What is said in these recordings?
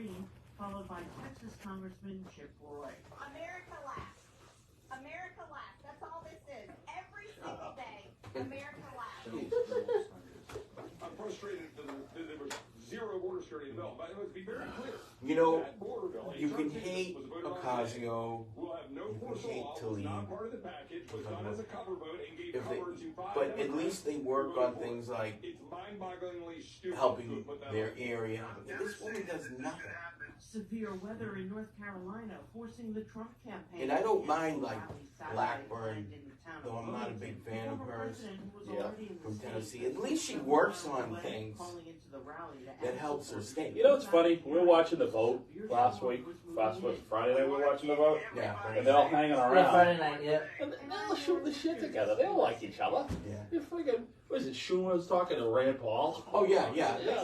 Green, followed by Texas Congressman Chip Roy. America laughs. America laughs. That's all this is. Every single day, America laughs. I'm frustrated that there was zero border security developed. But let's be very clear. You know, you can hate Ocasio, you can hate Tlaib, but at least they work on things like helping their area. This woman does nothing. Severe weather in North Carolina forcing the Trump campaign. And I don't mind, like, Blackburn, though I'm not a big fan of hers, from Tennessee. At least she works on things that helps her state. You know what's funny? We were watching the vote last week. Friday night we were watching the vote. Yeah. And they're all hanging around. Yeah, Friday night, yeah. And they're all shooting the shit together. They don't like each other. Yeah. You're freaking, what is it, Schumer was talking to Rand Paul? Oh, yeah.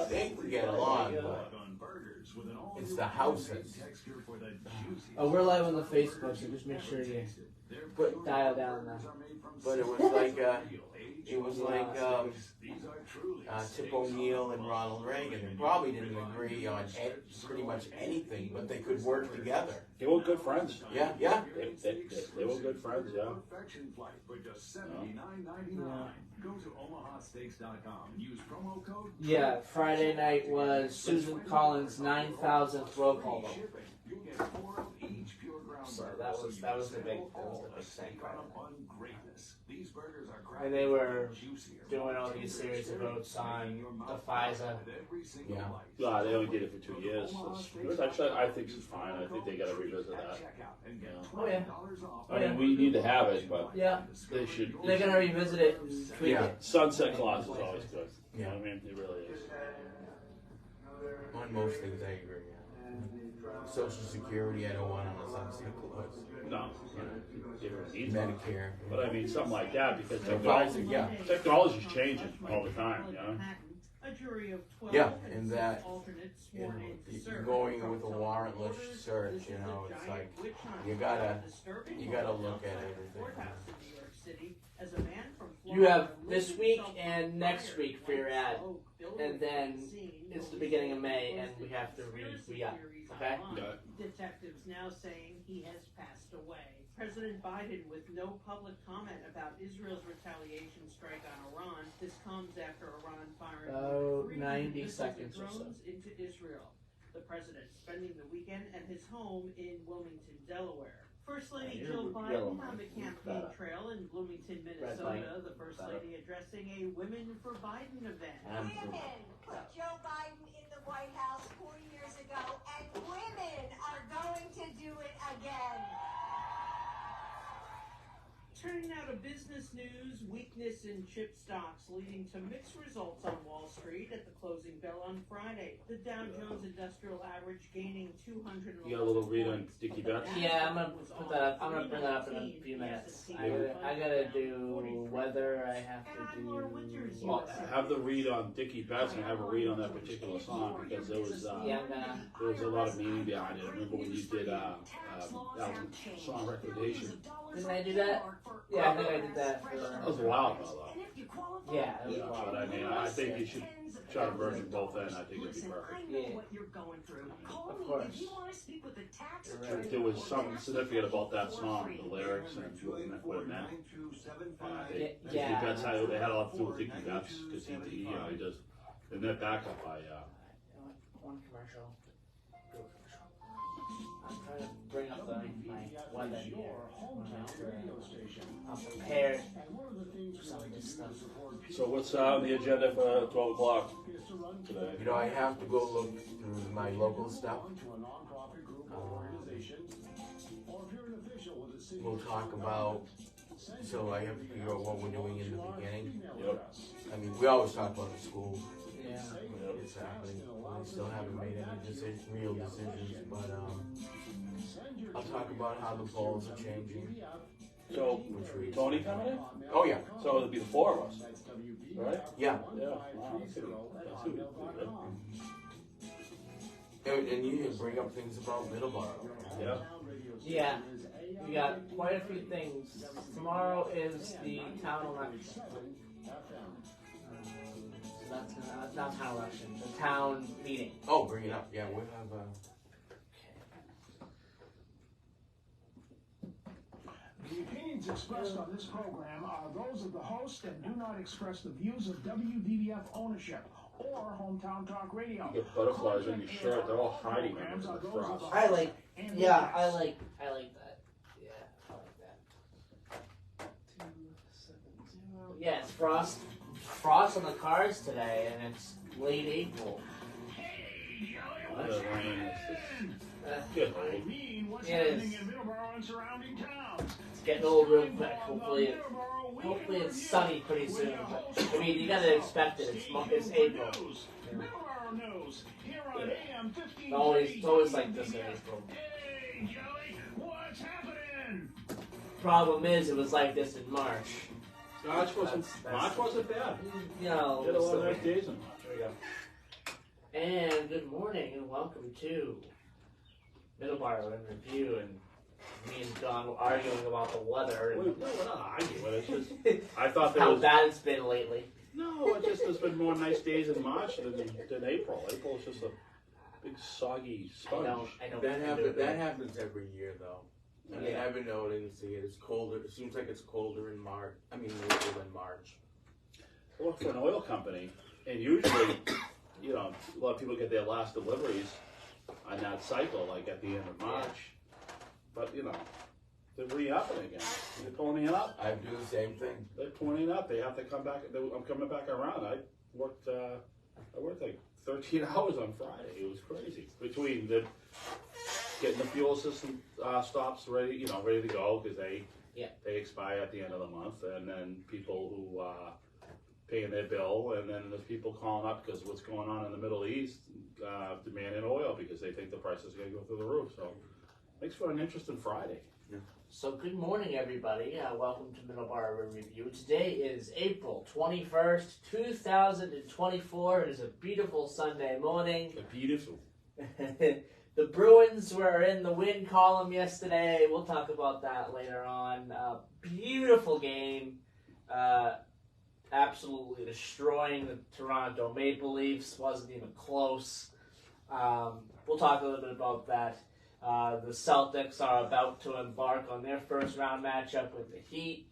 They get along, but it's the houses. Oh, we're live on the Facebook, so just make sure you dial down that. But it was like Tip O'Neill and Ronald Reagan. They probably didn't agree on pretty much anything, but they could work together. They were good friends. Yeah. They were good friends, yeah. Go to omahasteaks.com and use promo code. Yeah, Friday night was Susan Collins' 9,000th roll call vote. So that was the big thing. And they were doing all these series of votes on the FISA. Yeah. No, they only did it for 2 years. Actually, I think it's fine. I think they got to revisit that. Yeah. Oh yeah. I mean, we need to have it, but yeah, they should. They're gonna revisit it and tweak it. Sunset clause is always good. Yeah. You know what I mean? It really is. On most things, I agree. Social Security, I don't want on the sunset clause. No. Medicare. But I mean, something like that, because technology's changing all the time, you know? Yeah, and that, you're going with a warrantless search, you know, it's like, you gotta look at everything. You have this week and next week for your ad, and then it's the beginning of May, and we have to re-up. Okay? Detectives now saying he has passed away. President Biden with no public comment about Israel's retaliation strike on Iran. This comes after Iran firing 90 seconds or so into Israel. The president spending the weekend at his home in Wilmington, Delaware. First Lady Jill Biden on the campaign trail in Bloomington, Minnesota. The First Lady addressing a Women for Biden event. Women put Joe Biden in the White House 4 years ago, and women are going to do it again. Turning now to business news, weakness in chip stocks leading to mixed results on Wall Street at the closing bell on Friday. The Dow Jones Industrial Average gaining 211 You got a little read on Dickie Betts? Yeah, I'm gonna put that up. I'm gonna bring that up in a few minutes. I gotta do weather. I have to do. Well, have the read on Dickie Betts and have a read on that particular song, because there was a lot of meaning behind it. I remember when you did song recommendation. Didn't I do that? Yeah, I think I did that for. That was a while ago, though. Yeah, it was a while. But I mean, I think you should try to version both ends. I think it'd be perfect. Yeah. Of course. There was something significant about that song, the lyrics and what it meant. And I think Dickie Betts had a lot to do with Dickie Betts, because he does the net backup by. One commercial. I'm trying to bring up my weather here. I'm prepared for some of this stuff. So what's on the agenda for 12 o'clock today? You know, I have to go look through my local stuff. We'll talk about, so I have to figure out what we're doing in the beginning. Yep. I mean, we always talk about the school. Yeah. It's happening. We still haven't made any real decisions, but I'll talk about how the polls are changing. So, Tony coming in? Oh yeah. So it'll be the four of us, right? Yeah. Yeah. Wow, that's good. And you can bring up things about Middleboro. Yeah. Yeah. We got quite a few things. Tomorrow is the town election. not town election, the town meeting. Oh, bring it up. Yeah, we'll have. The opinions expressed on this program are those of the host and do not express the views of WDBF ownership or Hometown Talk Radio. You get butterflies on your shirt, they're all hiding under the frost. I like that. Yeah, I like that. 270. Yeah, it's frost on the cars today, and it's late April. The rain is getting old. What's It is. happening in Middleboro and surrounding towns? It's getting old real quick. Hopefully it's sunny pretty soon. But, I mean, you gotta expect it. It's April. Middleboro News here on AM 15. It's always like this in April. Hey, Joey, what's happening? Problem is, it was like this in March. March wasn't bad. You know, Did a lot of nice days in March. there we go. And good morning and welcome to Middleboro in Review. And me and John were arguing about the weather. We're not arguing. It's just I thought there How was bad it's been lately. no. It just there's been more nice days in March than April. April is just a big soggy sponge. I know. That happens every year, though. I mean, I've been noticing it's colder. It seems like it's colder in March. I mean, April than March. I work for an oil company, and usually, you know, a lot of people get their last deliveries on that cycle, like at the end of March. But you know, they're re-upping again. They're pulling it up. I do the same thing. They're pulling it up. They have to come back. I'm coming back around. I worked like 13 hours on Friday. It was crazy. Between getting the fuel system stops ready to go because they expire at the end of the month, and then people who paying their bill, and then there's people calling up because what's going on in the Middle East, demanding oil because they think the price is going to go through the roof. So makes for an interesting Friday. Yeah. So good morning, everybody. Welcome to Middleboro in Review. Today is April 21st, 2024. It is a beautiful Sunday morning. Beautiful. The Bruins were in the win column yesterday. We'll talk about that later on. Beautiful game. Absolutely destroying the Toronto Maple Leafs. Wasn't even close. We'll talk a little bit about that. The Celtics are about to embark on their first round matchup with the Heat.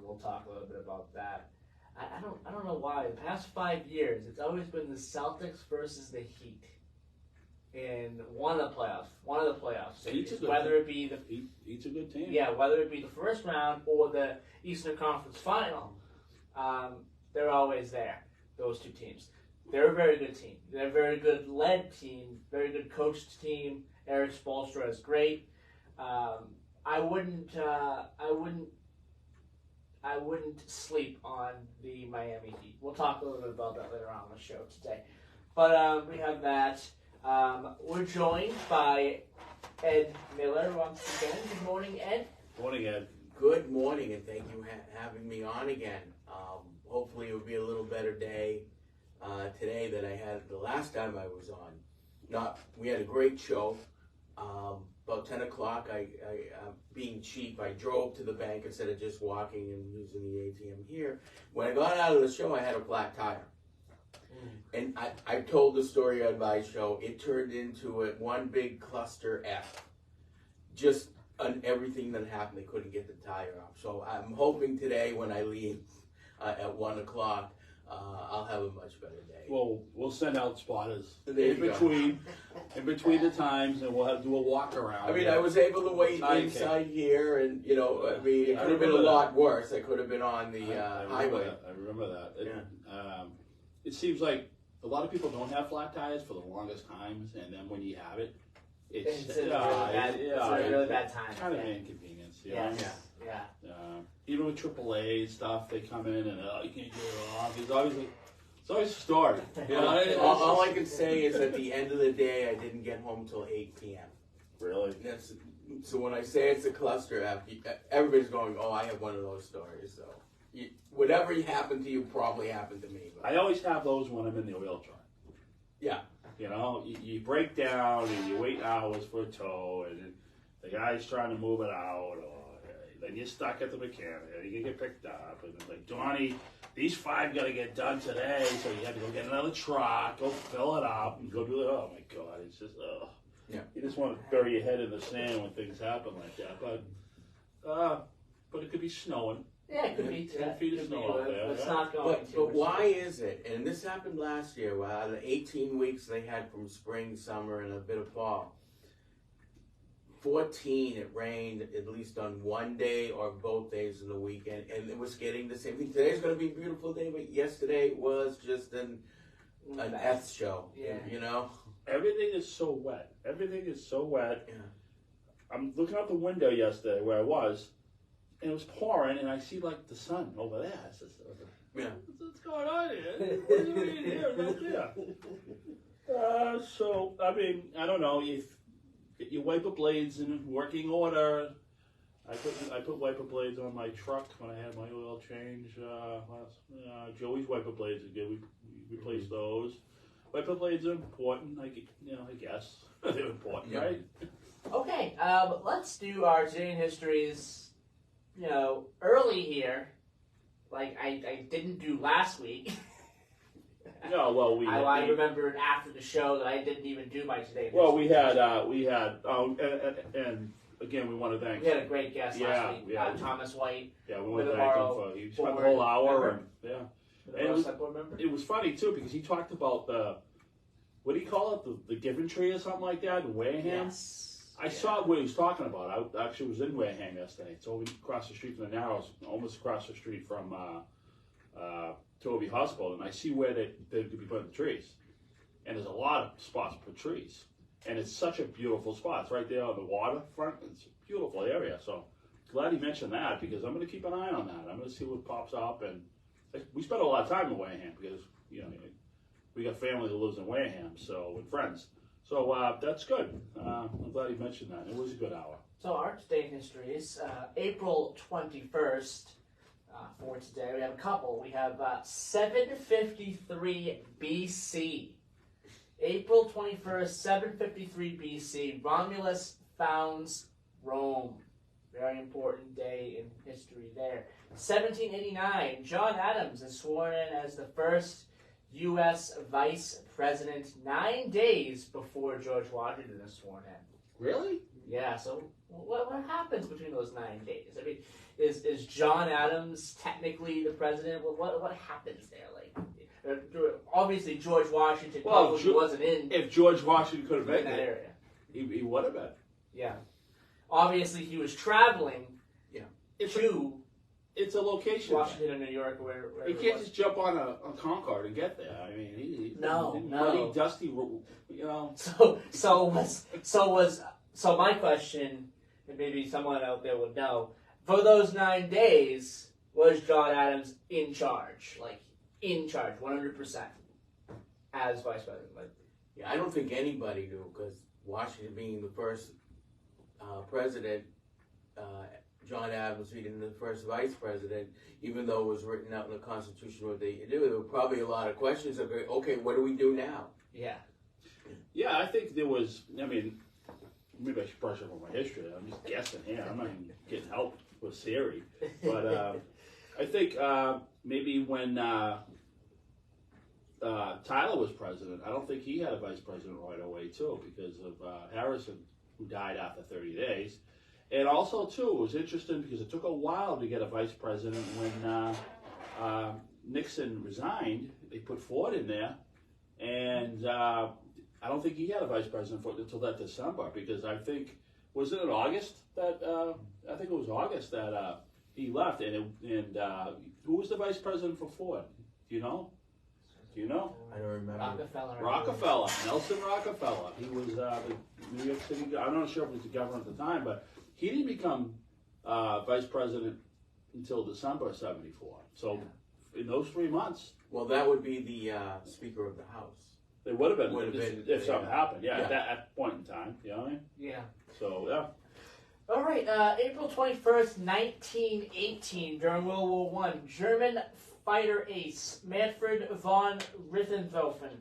We'll talk a little bit about that. I don't know why. The past 5 years, it's always been the Celtics versus the Heat in one of the playoffs. Heat's a whether it be Heat's a good team. Yeah, whether it be the first round or the Eastern Conference Final, they're always there. Those two teams. They're a very good team. They're a very good led team, very good coached team. Eric Spoelstra is great. I wouldn't sleep on the Miami Heat. We'll talk a little bit about that later on the show today. But we have that. We're joined by Ed Miller once again. Good morning, Ed. Morning, Ed. Good morning, and thank you for having me on again. Hopefully, it will be a little better day today than I had the last time I was on. We had a great show. About 10 o'clock, I being cheap, I drove to the bank instead of just walking and using the ATM here. When I got out of the show, I had a flat tire. And I told the story on my show. It turned into one big cluster F. Just on everything that happened, they couldn't get the tire off. So I'm hoping today when I leave at 1 o'clock, I'll have a much better day. Well, we'll send out spotters In between the times, and we'll do a walk around. I mean, I was able to wait inside here, and I mean, it could have been a lot worse. I could have been on the highway. I remember that. It seems like a lot of people don't have flat tires for the longest times, and then when you have it, it's a really bad time. Kind of an inconvenience. Yeah. Even with AAA stuff, they come in and you can't get it off. It's always a story. All I can say is at the end of the day, I didn't get home till 8 p.m. Really? So when I say it's a cluster F, everybody's going, "Oh, I have one of those stories." So whatever happened to you probably happened to me. But. I always have those when I'm in the oil truck. Yeah. You break down and you wait hours for a tow, and the guy's trying to move it out, or then you're stuck at the mechanic, and you get picked up, and it's like, Donnie, these 5 got to get done today, so you had to go get another truck, go fill it up, and go do it. Oh my God, it's just, Yeah. You just want to bury your head in the sand when things happen like that. But it could be snowing. Yeah, it could be. 10 feet of snow out there. It's not going to. But why is it? And this happened last year. The 18 weeks they had from spring, summer, and a bit of fall. 14, it rained at least on one day or both days in the weekend, and it was getting the same thing. Today's going to be a beautiful day, but yesterday was just an F show. Yeah. You know. Everything is so wet. Everything is so wet. Yeah. I'm looking out the window yesterday where I was, and it was pouring, and I see like the sun over there. I said, Yeah. what's going on here? What are you doing here? Right there. So I mean, I don't know if your wiper blades in working order. I put wiper blades on my truck when I had my oil change. Joey's wiper blades are good. We replaced those. Wiper blades are important. I guess they're important, Yeah. right? Okay, let's do our Today in History's, early here, like I didn't do last week. No, well, I remembered after the show that I didn't even do my Today in History. Well, we had, and again, we want to thank. We had a great guest last week, yeah. Thomas White. Yeah, we want to thank him for, he spent the whole hour, and it was funny too, because he talked about what do you call it, the Given Tree or something like that in Wareham. Yes. I saw what he was talking about. I actually was in Wareham yesterday. It's over across the street from the Narrows, almost across the street from Toby Hospital, and I see where they could be putting the trees. And there's a lot of spots to put trees. And it's such a beautiful spot. It's right there on the waterfront. It's a beautiful area. So glad he mentioned that, because I'm going to keep an eye on that. I'm going to see what pops up. And we spend a lot of time in Wareham because, we got family that lives in Wareham, so with friends. So that's good. I'm glad he mentioned that. It was a good hour. So our Today in History is April 21st. For today, we have a couple. We have 753 BC. April 21st, 753 BC. Romulus founds Rome. Very important day in history there. 1789, John Adams is sworn in as the first U.S. Vice President 9 days before George Washington is sworn in. Really? Yeah, so what happens between those 9 days? I mean, is John Adams technically the president? What happens there? Like, obviously George Washington probably wasn't in. If George Washington could have been that area, he would have been. Yeah. Obviously, he was traveling. Yeah. It's a location. Washington or New York, where he can't just jump on a Concorde and get there. I mean, no. Muddy, dusty, So my question, and maybe someone out there would know, for those 9 days, was John Adams in charge? Like, in charge, 100%, as vice president? Yeah, I don't think anybody knew, because Washington being the first president, John Adams being the first vice president, even though it was written out in the Constitution what they do, there were probably a lot of questions of, okay, what do we do now? Yeah. Yeah, I think there was, maybe I should brush up on my history. I'm just guessing here. I'm not even getting help with Siri. But I think maybe when Tyler was president, I don't think he had a vice president right away, too, because of Harrison, who died after 30 days. And also, too, it was interesting because it took a while to get a vice president. When Nixon resigned, they put Ford in there, and I don't think he had a vice president until that December, because I think, was it in August that, I think it was August that he left, and who was the vice president for Ford? Do you know? I don't remember. Rockefeller. Nelson Rockefeller. He was the New York City, I'm not sure if he was the governor at the time, but he didn't become vice president until December of 74. So in those 3 months. Well, that would be the Speaker of the House. It would have been if something happened, at that point in time, you know what I mean? Yeah. So, yeah. All right, April 21st, 1918, during World War I, German fighter ace Manfred von Richthofen,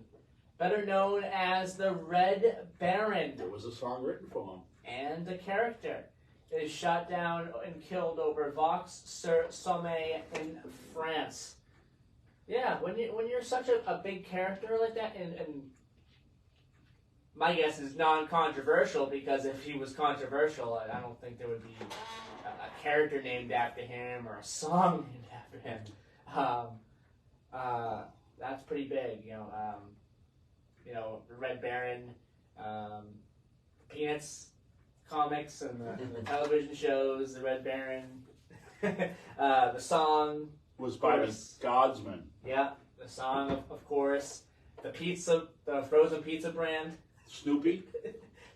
better known as the Red Baron. There was a song written for him. And a character is shot down and killed over Vaux-sur-Somme in France. Yeah, when you're such a big character like that, and my guess is non-controversial, because if he was controversial, I don't think there would be a character named after him or a song named after him. That's pretty big, the Red Baron, Peanuts comics and the television shows, the Red Baron, the song was by the Guardsmen. Yeah, the song, of course, the frozen pizza brand. Snoopy.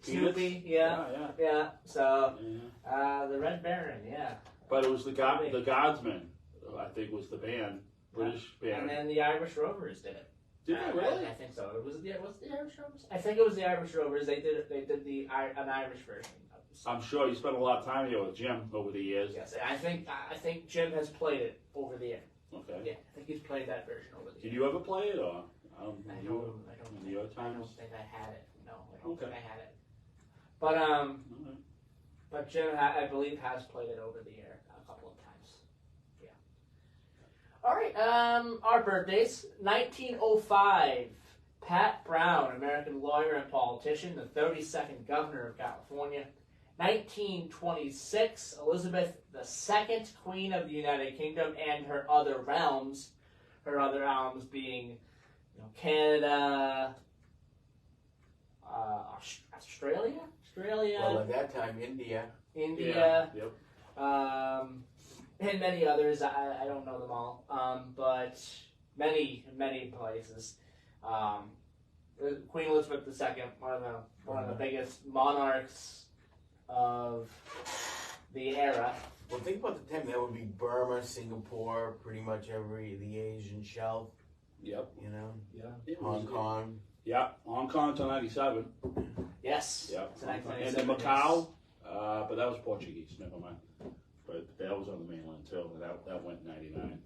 Snoopy, yeah. So, the Red Baron, yeah. But it was the Guardsmen, I think, was the band, British band. And then the Irish Rovers did it. Did they really? I think so. Was it the Irish Rovers? I think it was the Irish Rovers. They did an Irish version of the song. I'm sure you spent a lot of time here with Jim over the years. Yes, I think Jim has played it over the air. Okay. Yeah, I think he's played that version over the air. Did you ever play it, or? I don't think I had it. No, I don't think I had it. But Jim, I believe, has played it over the air a couple of times. Yeah. All right. Our birthdays: 1905. Pat Brown, American lawyer and politician, the 32nd governor of California. 1926. Elizabeth II, Queen of the United Kingdom, and her other realms. Her other realms being, Canada. Australia. Well, at that time, India. Yeah, yep. And many others. I don't know them all, but many places. Queen Elizabeth II, one of the biggest monarchs of the era. Well, think about the time. That would be Burma, Singapore, pretty much the Asian shelf. Yep. Yeah. Hong Kong. Yeah, Hong Kong until 97. Yes. Yep. And then Macau, but that was Portuguese. Never mind. But that was on the mainland too. That went 99.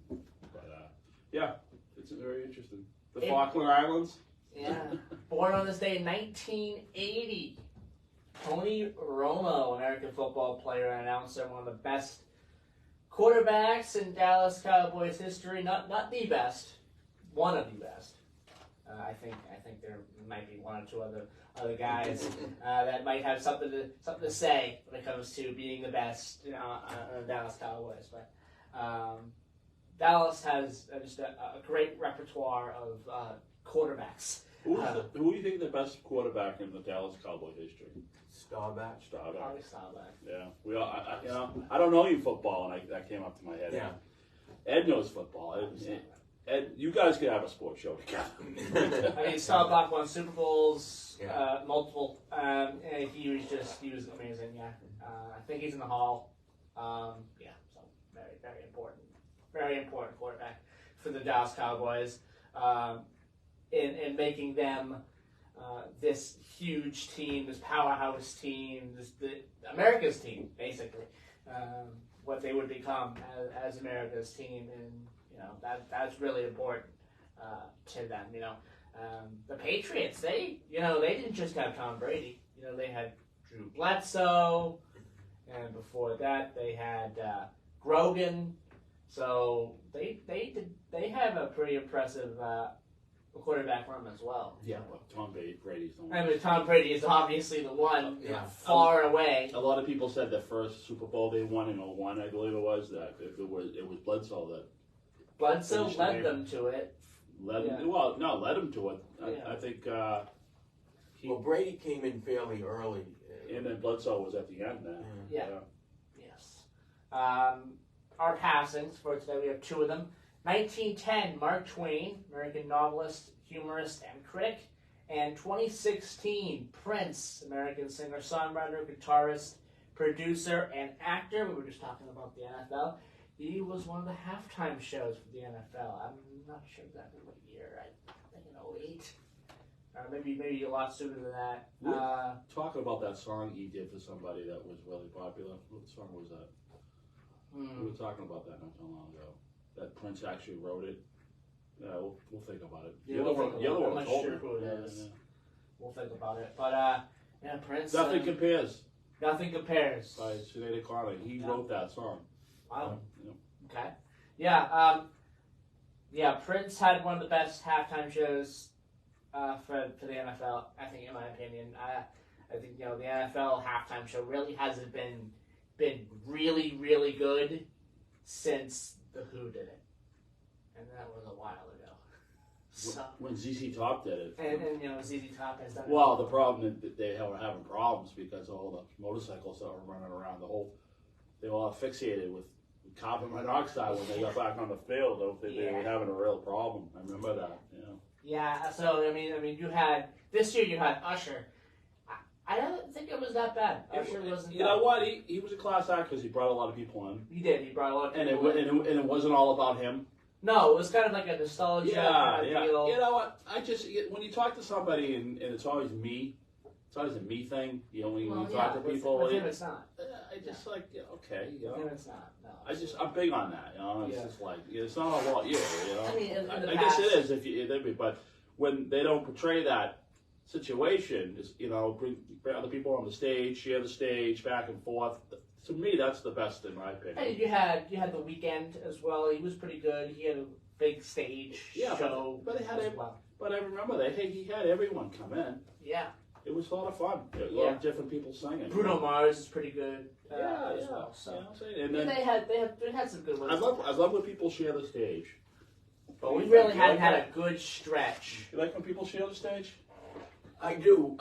But yeah, it's very interesting. The Falkland Islands. Yeah. Born on this day in 1980. Tony Romo, American football player and announcer, one of the best quarterbacks in Dallas Cowboys history. Not the best, one of the best. I think there might be one or two other guys that might have something to say when it comes to being the best, on Dallas Cowboys. But Dallas has just a great repertoire of quarterbacks. Who do you think the best quarterback in the Dallas Cowboys history? Staubach. Probably Staubach. Yeah, I don't know you football, and that came up to my head. Yeah. Ed knows football. Ed, you guys could have a sports show together. I mean, Staubach won Super Bowls, multiple. He was amazing. Yeah, I think he's in the Hall. So very important quarterback for the Dallas Cowboys, in making them this huge team, this powerhouse team, America's team, basically, what they would become as America's team, and that's really important to them. The Patriots, they didn't just have Tom Brady. They had Drew Bledsoe, and before that they had Grogan. So they have a pretty impressive quarterback room as well. Yeah, well, Tom Brady's the one. I mean, Tom Brady is obviously the one far away. A lot of people said the first Super Bowl they won in 2001, I believe it was, that it was Bledsoe that. Bledsoe led them to it. Led them to it. I think. Well, Brady came in fairly early. And then Bledsoe was at the end then. Yeah. Yes. Our passings for today, we have two of them. 1910, Mark Twain, American novelist, humorist, and critic. And 2016, Prince, American singer, songwriter, guitarist, producer, and actor. We were just talking about the NFL. He was one of the halftime shows for the NFL. I'm not sure exactly what year. I think in 08. Maybe a lot sooner than that. Talking about that song he did for somebody that was really popular. What song was that? We were talking about that not too long ago. That Prince actually wrote it. Yeah, we'll think about it. Yeah, I'm not sure who it is. Yeah. We'll think about it. But Prince. Nothing Compares. Nothing Compares. By Sinead O'Connor. He wrote that song. Wow. Okay. Yeah. Yeah, Prince had one of the best halftime shows for the NFL. I think, in my opinion, I think the NFL halftime show really hasn't been really really good since the Who did it, and that was a while ago. So, when ZZ Top did it, and ZZ Top has done it. Well, the problem that they were having problems because all the motorcycles that were running around they were all fixated with carbon monoxide when they got back on the field. They were having a real problem. I remember that. Yeah. So I mean, this year you had Usher. I don't think it was that bad. Usher wasn't. You know what? He was a class act because he brought a lot of people in. He did. He brought a lot of people in. And it wasn't all about him. No, it was kind of like a nostalgia kind of deal. You know what? When you talk to somebody and it's always me. It's always a me thing. When you talk to people. With him, it's not. I just okay. With him, it's not. No. I'm big on that. It's just like it's not all about you. I mean, I guess it is but when they don't portray that situation, bring other people on the stage, share the stage, back and forth. To me, that's the best in my opinion. And you had the Weeknd as well. He was pretty good. He had a big stage show. But I remember he had everyone come in. Yeah. It was a lot of fun. A lot of different people singing. Bruno Mars is pretty good as well. So. And then they had some good ones. I love when people share the stage. But we really hadn't had a good stretch. You like when people share the stage? I do.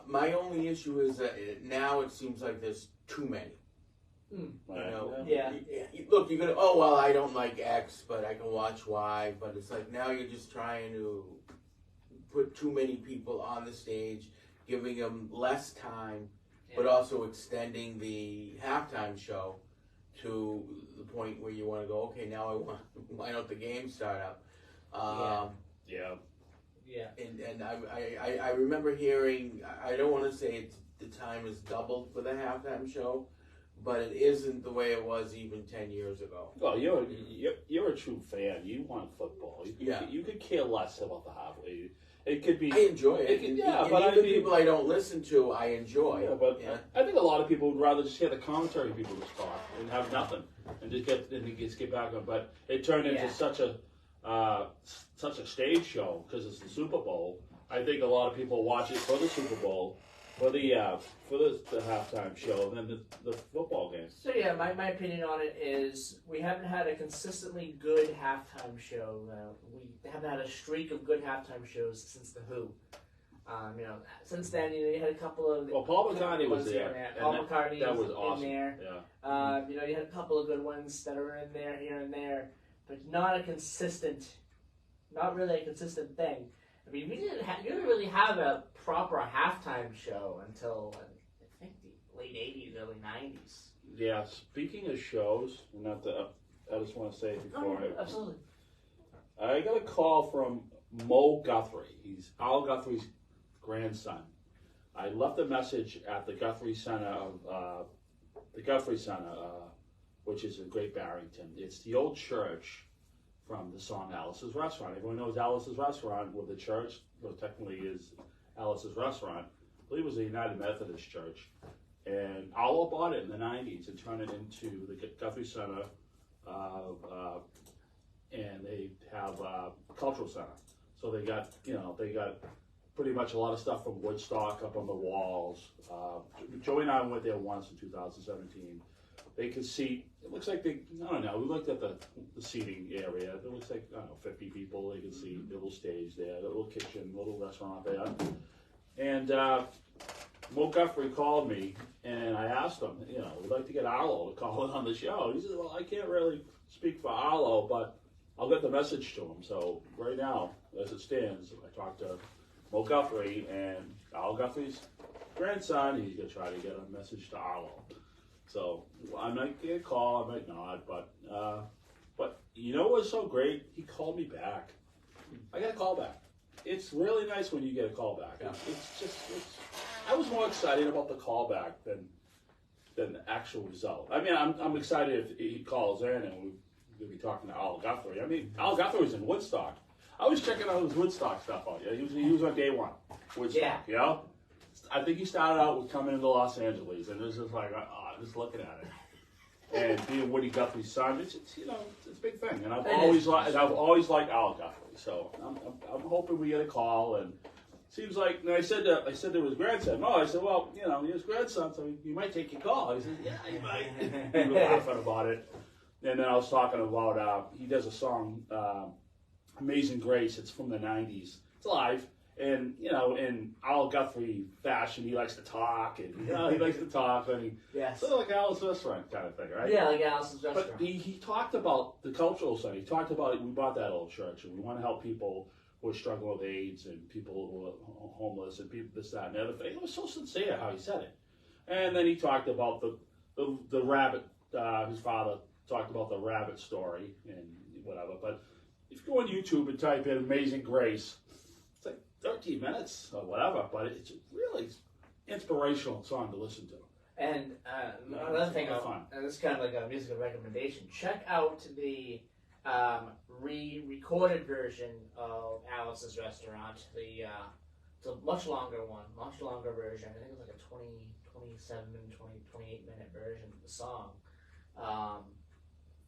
My only issue is that now it seems like there's too many. Yeah. Look, you're gonna. I don't like X, but I can watch Y. But it's like now you're just trying to put too many people on the stage, giving them less time, but also extending the halftime show to the point where you want to go. Okay, now why don't the game start up? Yeah. And I remember hearing. I don't want to say the time is doubled for the halftime show, but it isn't the way it was even 10 years ago. Well, you're a true fan. You want football. You could care less about the halfway. It could be. I enjoy it. But even people I don't listen to, I enjoy. I think a lot of people would rather just hear the commentary people just talk and have nothing and just get back on. But it turned into such a stage show because it's the Super Bowl. I think a lot of people watch it for the Super Bowl, for the halftime show, and then the football game. So my opinion on it is we haven't had a consistently good halftime show. We haven't had a streak of good halftime shows since the Who. Since then, you had a couple of. Well, Paul McCartney was there. Paul McCartney that was awesome. In there. Yeah. You had a couple of good ones that are in there here and there, but not really a consistent thing. I mean, you didn't really have a proper halftime show until I think the late '80s, early '90s. Yeah. Speaking of shows, I just want to say before absolutely. I got a call from Mo Guthrie. He's Al Guthrie's grandson. I left a message at the Guthrie Center which is in Great Barrington. It's the old church from the song Alice's Restaurant. Everyone knows Alice's Restaurant, where the church, technically is Alice's Restaurant. I believe it was a United Methodist church. And Al bought it in the 90s and turned it into the Guthrie Center, and they have a cultural center. So they got pretty much a lot of stuff from Woodstock up on the walls. Joey and I went there once in 2017. They could seat, it looks like we looked at the seating area. It looks like, 50 people. They could see a little stage there, a little kitchen, a little restaurant there. And Mo Guthrie called me, and I asked him, we'd like to get Arlo to call in on the show. He said, well, I can't really speak for Arlo, but I'll get the message to him. So right now, as it stands, I talked to Mo Guthrie and Al Guthrie's grandson. He's going to try to get a message to Arlo. So I might get a call, I might not, but you know what's so great? He called me back. I got a call back. It's really nice when you get a call back. Yeah. I was more excited about the call back than the actual result. I mean, I'm excited if he calls in and we'll be talking to Al Guthrie. I mean, Al Guthrie was in Woodstock. I was checking out his Woodstock stuff out. Yeah, he was on day one. Woodstock. Yeah. I think he started out with coming into Los Angeles, and it was just like, just looking at it. and being Woody Guthrie's son, it's you know, it's a big thing. And I've always liked Al Guthrie. So I'm hoping we get a call. And seems like, and I said to his grandson, I said, well, you know, his grandson, so he might take your call. He said, yeah, he might. We were laughing about it. And then I was talking about, he does a song, Amazing Grace. It's from the 90s. It's live. And, you know, in Al Guthrie fashion, he likes to talk. And, you know, he likes to talk. And he, yes. Sort of like Alice's Restaurant kind of thing, right? Yeah, like Alice's Restaurant. But he talked about the cultural side. He talked about, we bought that old church, and we want to help people who are struggling with AIDS and people who are homeless and people this, that, and the other thing. It was so sincere how he said it. And then he talked about the rabbit, his father talked about the rabbit story and whatever. But if you go on YouTube and type in Amazing Grace, it's like 13 minutes or whatever, but it's a really inspirational song to listen to. And another thing, and this is kind of like a musical recommendation, check out the re-recorded version of Alice's Restaurant. It's a much longer one, much longer version. I think it's like a 28 minute version of the song.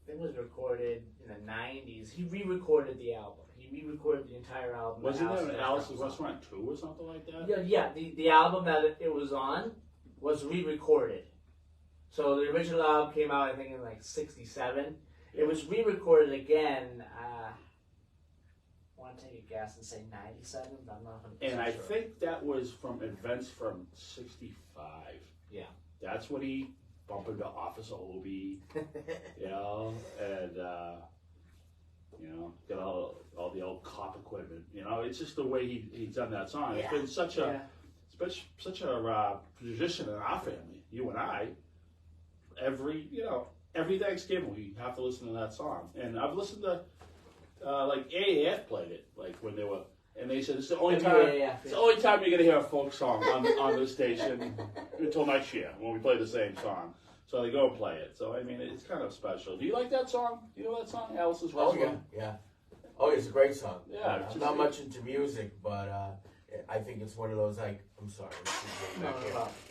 It was recorded in the 90s. He re-recorded the album. He re-recorded the entire album. Wasn't there an Alice's Restaurant 2 or something like that? Yeah. The album that it was on was re-recorded. So the original album came out, I think, in like '67. It was re-recorded again. I want to take a guess and say '97, but I'm not 100% And I sure. think that was from events from '65. Yeah. That's when he bumped into Officer Obie, you know, and you know, got all the old cop equipment. You know, it's just the way he's done that song. Yeah. It's been such a tradition in our family. You and I, every Thanksgiving we have to listen to that song. And I've listened to like AAF played it, like when they were, and they said it's the only time it's the only time you're gonna hear a folk song on this station until next year when we play the same song. So they go and play it. So I mean, it's kind of special. Do you like that song? Do you know that song, Alice's Restaurant? Yeah. Oh, it's a great song. Yeah. I'm not much into music, but I think it's one of those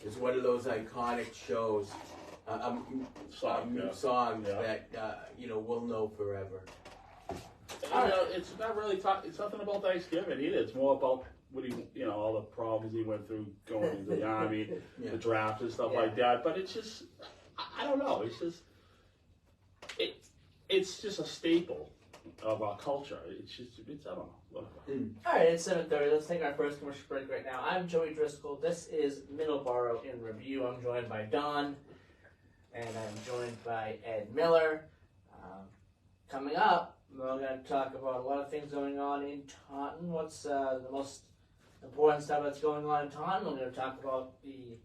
it's one of those iconic shows, songs that we'll know forever. You know, it's not really it's nothing about Thanksgiving either. It's more about what all the problems he went through going into the army, the draft and stuff like that. But it's just, I don't know. It's just a staple of our culture. It's I don't know. Whatever. All right, it's 7:30. Let's take our first commercial break right now. I'm Joey Driscoll. This is Middleboro in Review. I'm joined by Don, and I'm joined by Ed Miller. Coming up, we're going to talk about a lot of things going on in Taunton. What's the most important stuff that's going on in Taunton? We're going to talk about the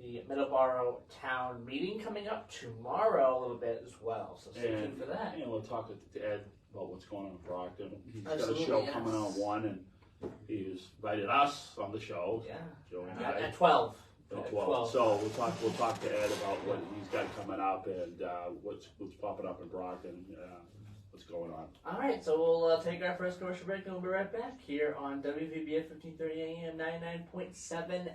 Middleboro town meeting coming up tomorrow a little bit as well. So stay tuned for that. And we'll talk to Ed about what's going on in Brockton. He's Absolutely, got a show coming on 1, and he's invited us on the show. Yeah. Joey and At 12. At 12. So we'll talk to Ed about what he's got coming up and what's popping up in Brockton. What's going on. All right, so we'll take our first commercial break and we'll be right back here on WVBF 1530 AM 99.7 FM.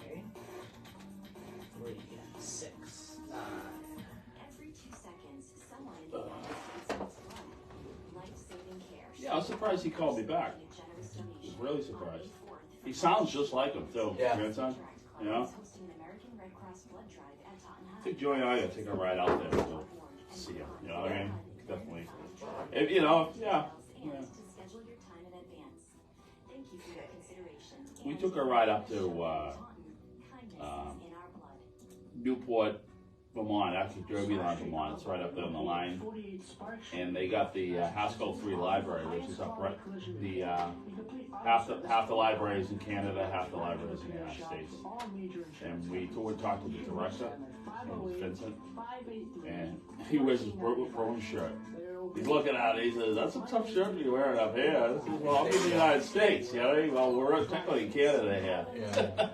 Okay. 3, 6, 9. Every 2 seconds, someone in the United States needs blood. Life-saving care. Yeah, I was surprised he called me back. I was really surprised. He sounds just like him, too. Yeah. Grandson. You know? I think Joey and I gotta take a ride out there to see him. You know what I mean? Definitely. If, we took a ride up to Newport, Vermont, actually Derbyline, Vermont. It's right up there on the line. And they got the Haskell 3 Library, which is up right, half the libraries in Canada, half the libraries in the United States. And we talked to the director, Vincent, and he wears his Bruins shirt. He's looking at it, he says, that's a tough shirt to be wearing up here. This is, well, I'm in the United States, you know? Well, we're technically in Canada here. Yeah.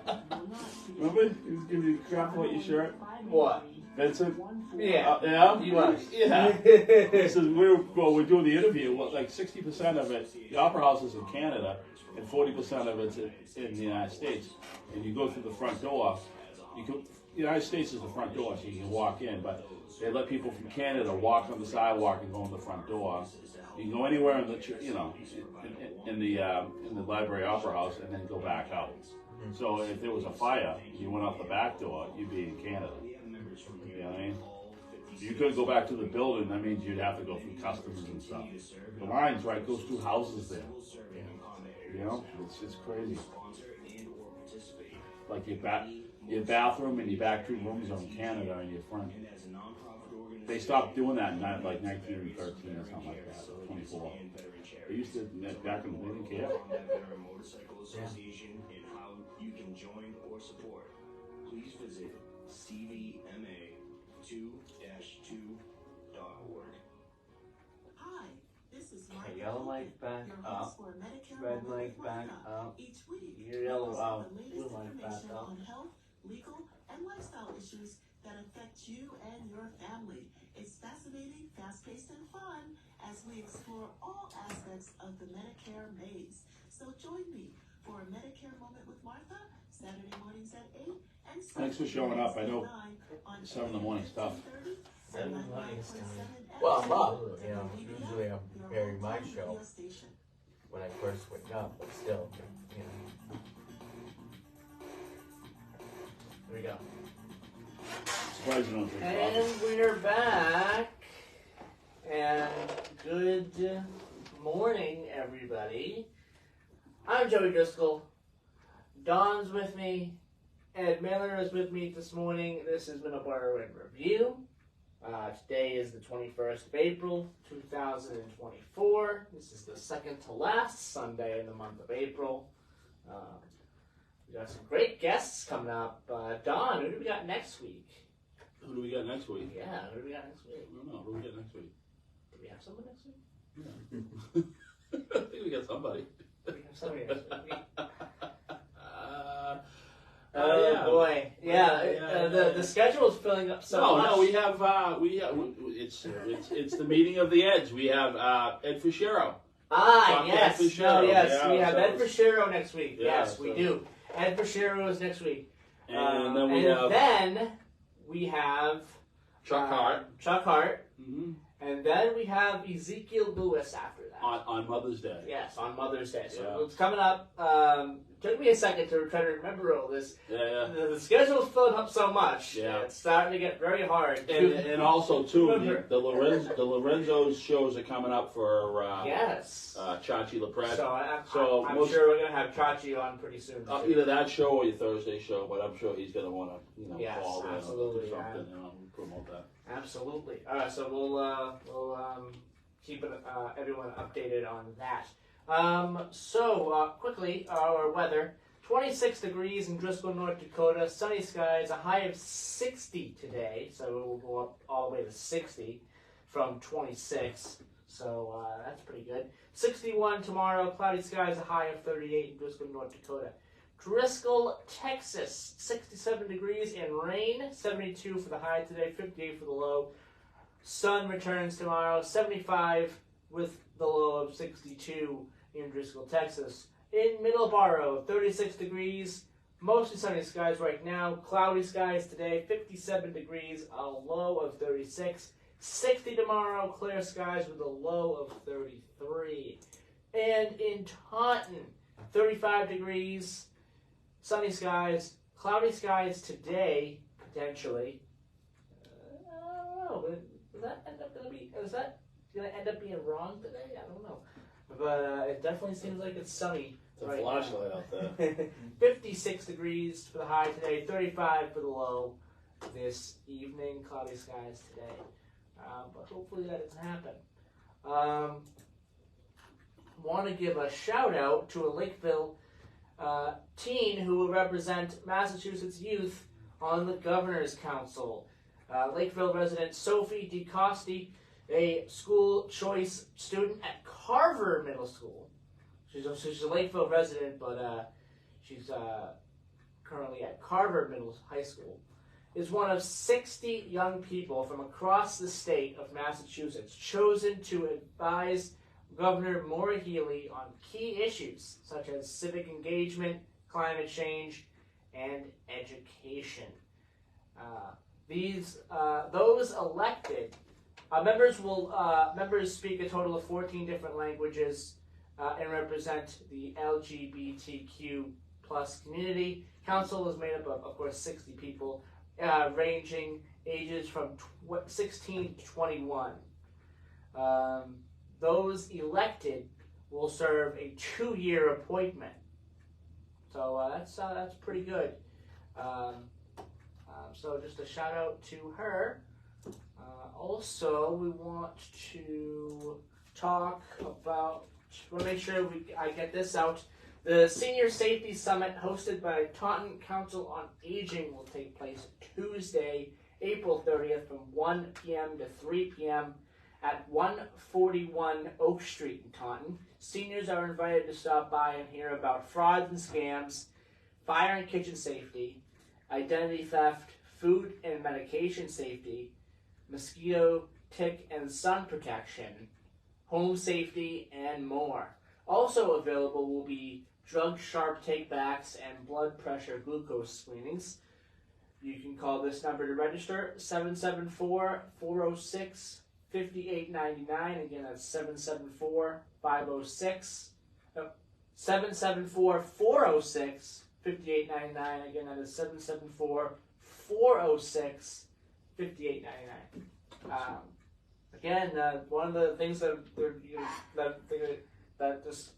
Remember? He was giving you crap about your shirt? What? Vincent? Yeah. Yeah? He was. Yeah. He says, we're doing the interview, like 60% of it, the Opera House is in Canada, and 40% of it's in the United States. And you go through the front door, the United States is the front door, so you can walk in, but they let people from Canada walk on the sidewalk and go in the front door. You can go anywhere in the, in the Library Opera House and then go back out. So if there was a fire, you went out the back door, you'd be in Canada. You know what I mean? You couldn't go back to the building. That means you'd have to go through customs and stuff. The lines, right, goes through houses there. You know, it's crazy. Like your bathroom and your back 2 rooms are in Canada and your front. They stopped doing that in like 1913 or something like that, or 24. They used to back in the day, didn't care. You can join or support. Please visit cvma2-2.org. Hi, this is Martha. Okay, yellow light back your up. host for Medicare Red Moment light with back Martha. up. Each week, Your yellow, we post the blue latest light back information up. on health, legal, and lifestyle issues that affect you and your family. It's fascinating, fast-paced, and fun as we explore all aspects of the Medicare maze. So join me for a Medicare Moment with Martha, Saturday mornings at 8 and Thanks for showing up. I know 7 in the morning stuff. 7 in the morning is time. Well, I'm up. You know, usually I'm preparing my show when I first wake up, but still, you know. Here we go. Surprised you don't drink coffee. And we're back. And good morning, everybody. I'm Joey Driscoll. Dawn's with me. Ed Miller is with me this morning. This is Middleboro in Review. Today is the 21st of April, 2024. This is the second to last Sunday in the month of April. We got some great guests coming up. Dawn, who do we got next week? Who do we got next week? Yeah, who do we got next week? I don't know. Who do we got next week? Do we have someone next week? Yeah. I think we got somebody. Do we have somebody next week? Oh yeah. Boy, yeah. The schedule is filling up so much. No, we have it's the meeting of the Eds. We have Ed Fischero. Ah, yes. Ed Fischero. No, yes, Yeah, we have so Ed Fischero next week. Yeah, Yes, we do. Ed Fischero is next week. And then we have Chuck Hart. Chuck Hart. Mm-hmm. And then we have Ezekiel Lewis after that. On Mother's Day. Yes, on Mother's Day. So Yeah. it's coming up. Took me a second to try to remember all this. Yeah. The schedule's filling up so much. Yeah. It's starting to get very hard. And also too, Remember. the Lorenzo's shows are coming up for yes. Chachi LaPrette. So I'm most- sure we're gonna have Chachi on pretty soon. Either that show or your Thursday show, but I'm sure he's gonna want to Yes, call in or absolutely, do something, promote that. Absolutely. All right, so we'll keep everyone updated on that. Quickly, our weather. 26 degrees in Driscoll, North Dakota. Sunny skies, a high of 60 today. So it will go up all the way to 60 from 26. So that's pretty good. 61 tomorrow. Cloudy skies, a high of 38 in Driscoll, North Dakota. Driscoll, Texas, 67 degrees and rain. 72 for the high today, 58 for the low. Sun returns tomorrow, 75 with the low of 62 in Driscoll, Texas. In Middleboro, 36 degrees, mostly sunny skies right now. Cloudy skies today, 57 degrees, a low of 36. 60 tomorrow, clear skies with a low of 33. And in Taunton, 35 degrees, sunny skies, cloudy skies today, potentially. I don't know, is that going to end up being wrong today? I don't know. But it definitely seems like it's sunny. It's a flashlight out there. 56 degrees for the high today, 35 for the low this evening. Cloudy skies today. But hopefully that doesn't happen. Want to give a shout out to a Lakeville teen who will represent Massachusetts youth on the Governor's Council. Lakeville resident Sophie DeCosti, a school choice student at Carver Middle School. She's a Lakeville resident, but she's currently at Carver High School. is one of 60 young people from across the state of Massachusetts chosen to advise Governor Maura Healey on key issues such as civic engagement, climate change, and education. Those elected members speak a total of 14 different languages and represent the LGBTQ plus community. Council is made up of course, 60 people, ranging ages from 16 to 21. Those elected will serve a 2-year appointment. So that's pretty good. So just a shout out to her. Also, we want to talk about, want to make sure I get this out. The Senior Safety Summit hosted by Taunton Council on Aging will take place Tuesday, April 30th from 1 p.m. to 3 p.m. at 141 Oak Street in Taunton. Seniors are invited to stop by and hear about frauds and scams, fire and kitchen safety, identity theft, food and medication safety, mosquito, tick, and sun protection, home safety, and more. Also available will be drug sharp takebacks and blood pressure glucose screenings. You can call this number to register, 774-406-5899. Again, that's 774-406-5899. Again, that is 774-406-5899. Again, one of the things that this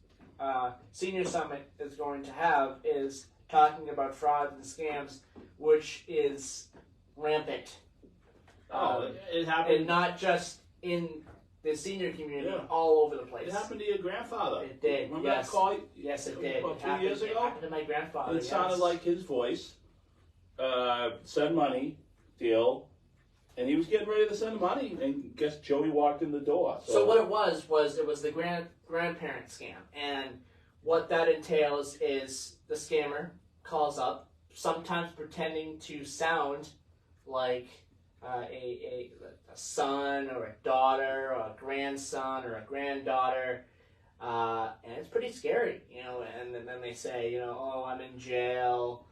senior summit is going to have is talking about frauds and scams, which is rampant. It happened, and not just in the senior community, all over the place. It happened to your grandfather. It did. Remember yes. that call? Yes, it did. About It 2 happened, years ago. It happened to my grandfather. It sounded like his voice. Send money deal, and he was getting ready to send money, and guess Joey walked in the door. So what it was the grandparent scam, and what that entails is the scammer calls up, sometimes pretending to sound like a son or a daughter or a grandson or a granddaughter, and it's pretty scary, and then they say, oh, I'm in jail,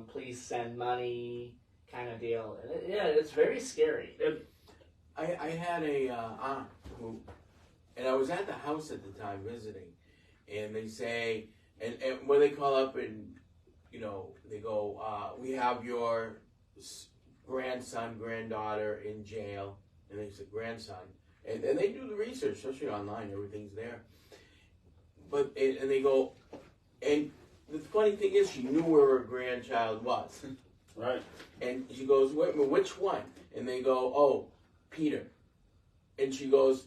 please send money, kind of deal. And it's very scary. I had a aunt who, and I was at the house at the time visiting, and they say, and when they call up and, they go, we have your grandson, granddaughter in jail, and they said grandson, and they do the research, especially online, everything's there. But and they go, and the funny thing is, she knew where her grandchild was, right? And she goes, wait, which one? And they go, oh, Peter, and she goes,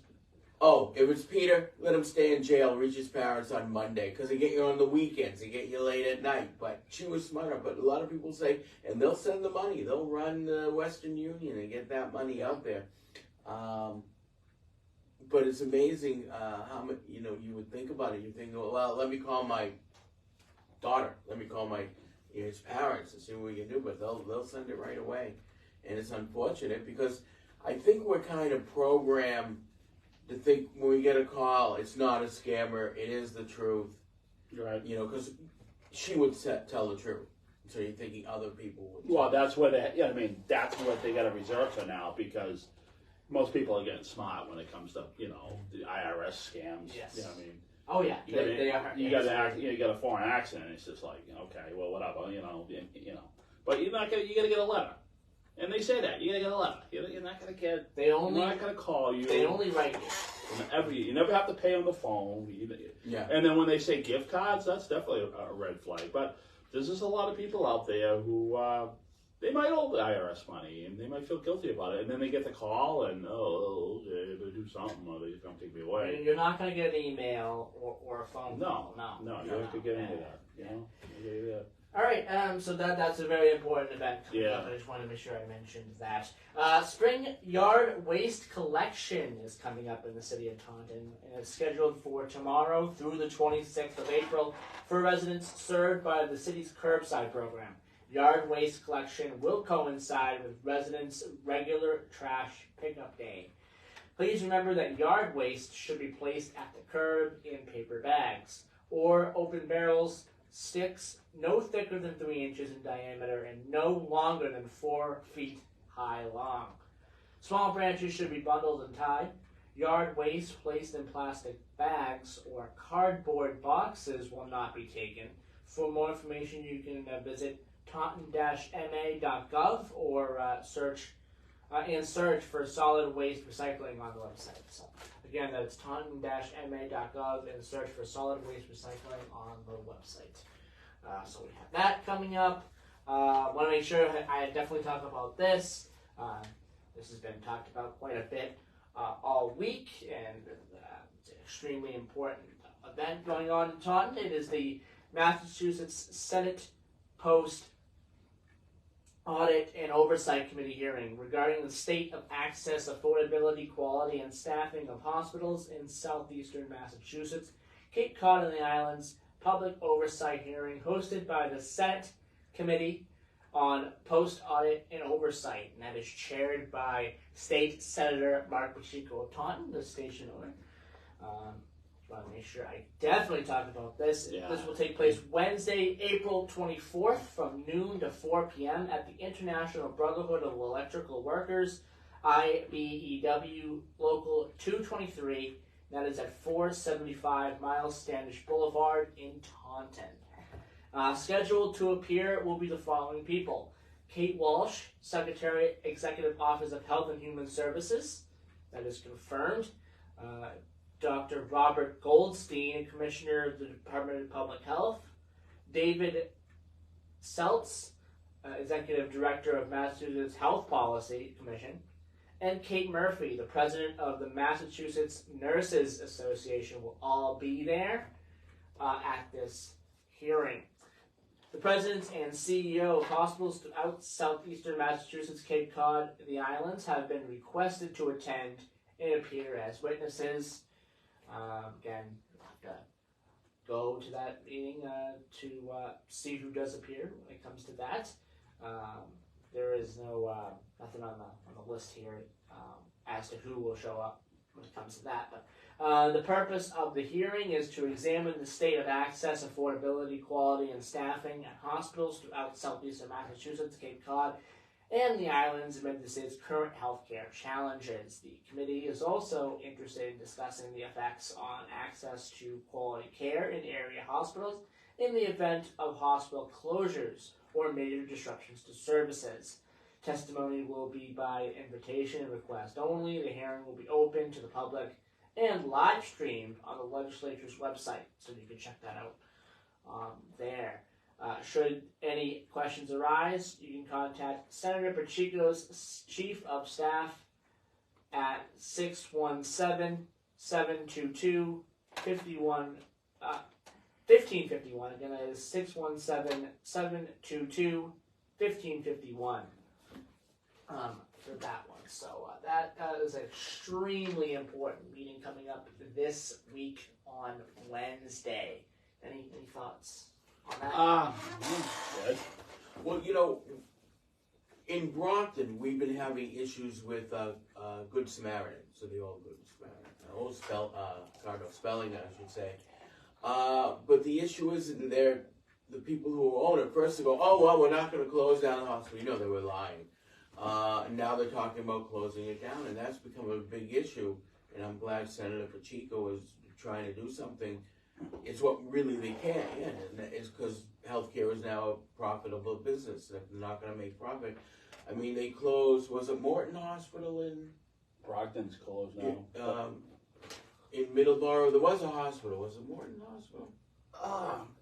oh, if it's Peter, let him stay in jail, reach his parents on Monday, because they get you on the weekends, they get you late at night. But she was smarter. But a lot of people say, and they'll send the money. They'll run the Western Union and get that money out there. But it's amazing how much, you would think about it. You think, well, let me call my daughter. Let me call his parents and see what we can do. But they'll send it right away. And it's unfortunate because I think we're kind of programmed to think when we get a call, it's not a scammer, it is the truth. Right. Because she would tell the truth. So you're thinking other people would. Well, that's what that's what they got to reserve for now, because most people are getting smart when it comes to, the IRS scams. Yes. You know what I mean? Oh yeah, they are. You got a foreign accent. It's just like, okay, well, whatever, But you got to get a letter. And they say that you gotta get a letter. You're not gonna get. They're not gonna call you. They only write you. You never have to pay on the phone. Yeah. And then when they say gift cards, that's definitely a red flag. But there's just a lot of people out there who they might owe the IRS money and they might feel guilty about it. And then they get the call and okay, they do something or they come take me away. You're not gonna get an email or a phone call. No, you have to get into that. Yeah. All right, so that's a very important event coming up. I just want to make sure I mentioned that. Spring yard waste collection is coming up in the city of Taunton, and it's scheduled for tomorrow through the 26th of April for residents served by the city's curbside program. Yard waste collection will coincide with residents' regular trash pickup day. Please remember that yard waste should be placed at the curb in paper bags or open barrels, sticks no thicker than 3 inches in diameter and no longer than 4 feet high long. Small branches should be bundled and tied. Yard waste placed in plastic bags or cardboard boxes will not be taken. For more information, you can visit taunton-ma.gov or search for solid waste recycling on the website. So again, that's taunton-ma.gov and search for solid waste recycling on the website. So we have that coming up. Want to make sure I definitely talk about this. This has been talked about quite a bit all week, and it's an extremely important event going on in Taunton. It is the Massachusetts Senate Post Audit and Oversight Committee hearing regarding the state of access, affordability, quality, and staffing of hospitals in southeastern Massachusetts, Cape Cod and the Islands. Public oversight hearing hosted by the Senate Committee on Post Audit and Oversight, and that is chaired by State Senator Mark Pacheco of Taunton, the station owner. Want to make sure I definitely talk about this. Yeah. This will take place Wednesday, April 24th from noon to 4 p.m. at the International Brotherhood of Electrical Workers, IBEW Local 223. That is at 475 Miles Standish Boulevard in Taunton. Scheduled to appear will be the following people: Kate Walsh, Secretary, Executive Office of Health and Human Services. That is confirmed. Dr. Robert Goldstein, Commissioner of the Department of Public Health. David Seltz, Executive Director of Massachusetts Health Policy Commission. And Kate Murphy, the President of the Massachusetts Nurses Association, will all be there at this hearing. The President and CEO of hospitals throughout southeastern Massachusetts, Cape Cod, and the Islands have been requested to attend and appear as witnesses. Again, you'll have to go to that meeting to see who does appear when it comes to that. There is nothing on the list here as to who will show up when it comes to that. But the purpose of the hearing is to examine the state of access, affordability, quality, and staffing at hospitals throughout southeastern Massachusetts, Cape Cod, and the islands amid the state's current healthcare challenges. The committee is also interested in discussing the effects on access to quality care in area hospitals in the event of hospital closures or major disruptions to services. Testimony will be by invitation and request only. The hearing will be open to the public and live streamed on the legislature's website, so you can check that out there. Should any questions arise, you can contact Senator Pacheco's Chief of Staff at 617-722-1551. Again, that is 617-722-1551 for that one. So that is an extremely important meeting coming up this week on Wednesday. Any thoughts on that? Well, in Brockton, we've been having issues with Good Samaritan, so the old Good Samaritan, cardinal spelling, I should say. But the issue is that the people who own it, first they go, oh, well, we're not going to close down the hospital. They were lying. And now they're talking about closing it down, and that's become a big issue. And I'm glad Senator Pacheco is trying to do something. It's what really they can, and it's because healthcare is now a profitable business. If they're not going to make profit, I mean, they closed. Was it Morton Hospital in Brockton's closed now? In Middleboro, there was a hospital. Was it Morton Hospital?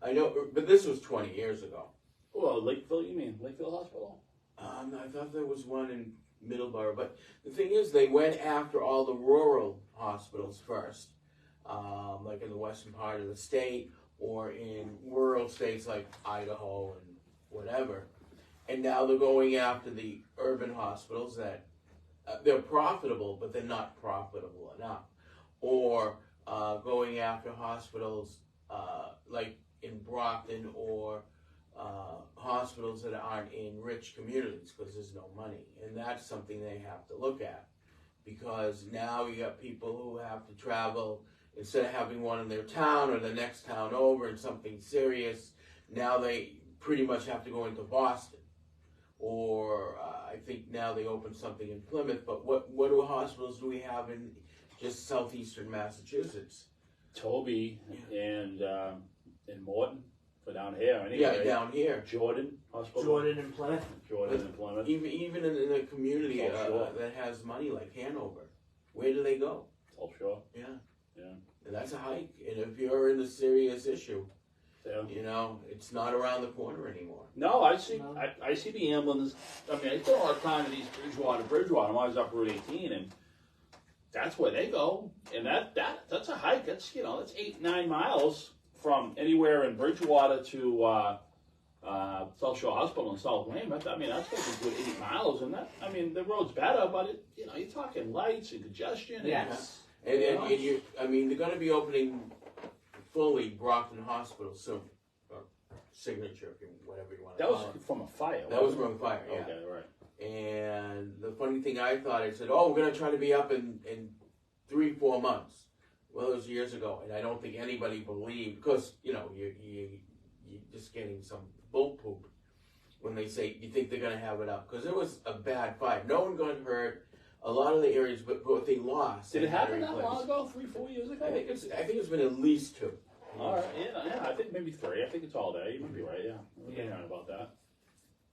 I know, but this was 20 years ago. Well, Lakeville, you mean Lakeville Hospital? I thought there was one in Middleboro, but the thing is, they went after all the rural hospitals first. Like in the western part of the state or in rural states like Idaho and whatever. And now they're going after the urban hospitals that they're profitable, but they're not profitable enough. Or going after hospitals like in Brockton or hospitals that aren't in rich communities because there's no money, and that's something they have to look at, because now you got people who have to travel instead of having one in their town or the next town over and something serious. Now they pretty much have to go into Boston, or I think now they opened something in Plymouth. But what hospitals do we have in just southeastern Massachusetts? Toby and Morton for down here. Anyway. Yeah, down here. Jordan Hospital. Jordan and Plymouth. Jordan and Plymouth. Even in a community that has money like Hanover, where do they go? Offshore. Yeah. Yeah. And that's a hike. And if you're in a serious issue, yeah. You know, it's not around the corner anymore. No, I see the ambulance. I mean, I spent a lot of time in East Bridgewater. I'm always up Route 18, and that's where they go. And that's a hike. That's, you know, that's 8-9 miles from anywhere in Bridgewater to South Shore Hospital in South Weymouth. I mean, that's like a good 8 miles, and that, I mean, the road's better, but it, you know, you're talking lights and congestion. Yes. And you, I mean, they're going to be opening fully Brockton Hospital soon. Or Signature, whatever you want to call it. That was from a fire. That was from a fire, yeah. Okay, right. And the funny thing I thought, I said, oh, we're going to try to be up in 3-4 months. Well, it was years ago, and I don't think anybody believed, because, you know, you're just getting some bull poop when they say you think they're going to have it up. Because it was a bad fire. No one got hurt. A lot of the areas, but they lost. Did it happen that long ago? 3-4 years ago? I think it's been at least 2. All right, yeah, I think maybe 3. I think it's all day. You might be right, yeah. We're hearing about that.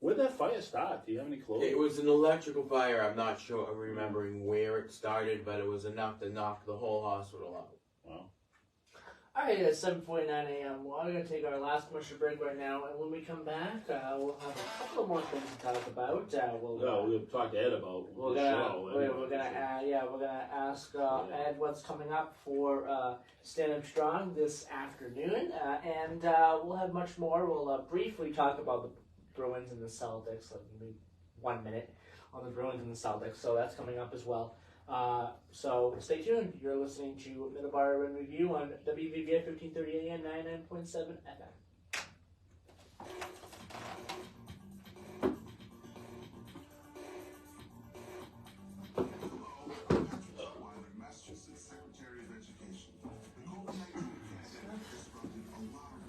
Where did that fire start? Do you have any clue? It was an electrical fire. I'm not sure, remembering where it started, but it was enough to knock the whole hospital out. Wow. All right, it's 7:49 a.m. Well, we're going to take our last commercial break right now, and when we come back, we'll have a couple more things to talk about. We'll talk to Ed about the show. We're gonna ask Ed what's coming up for Stand Up Strong this afternoon, and we'll have much more. We'll briefly talk about the Bruins and the Celtics, like maybe 1 minute on the Bruins and the Celtics. So that's coming up as well. So stay tuned. You're listening to Middleboro in Review on WVVF 1530 AM 99.7 FM.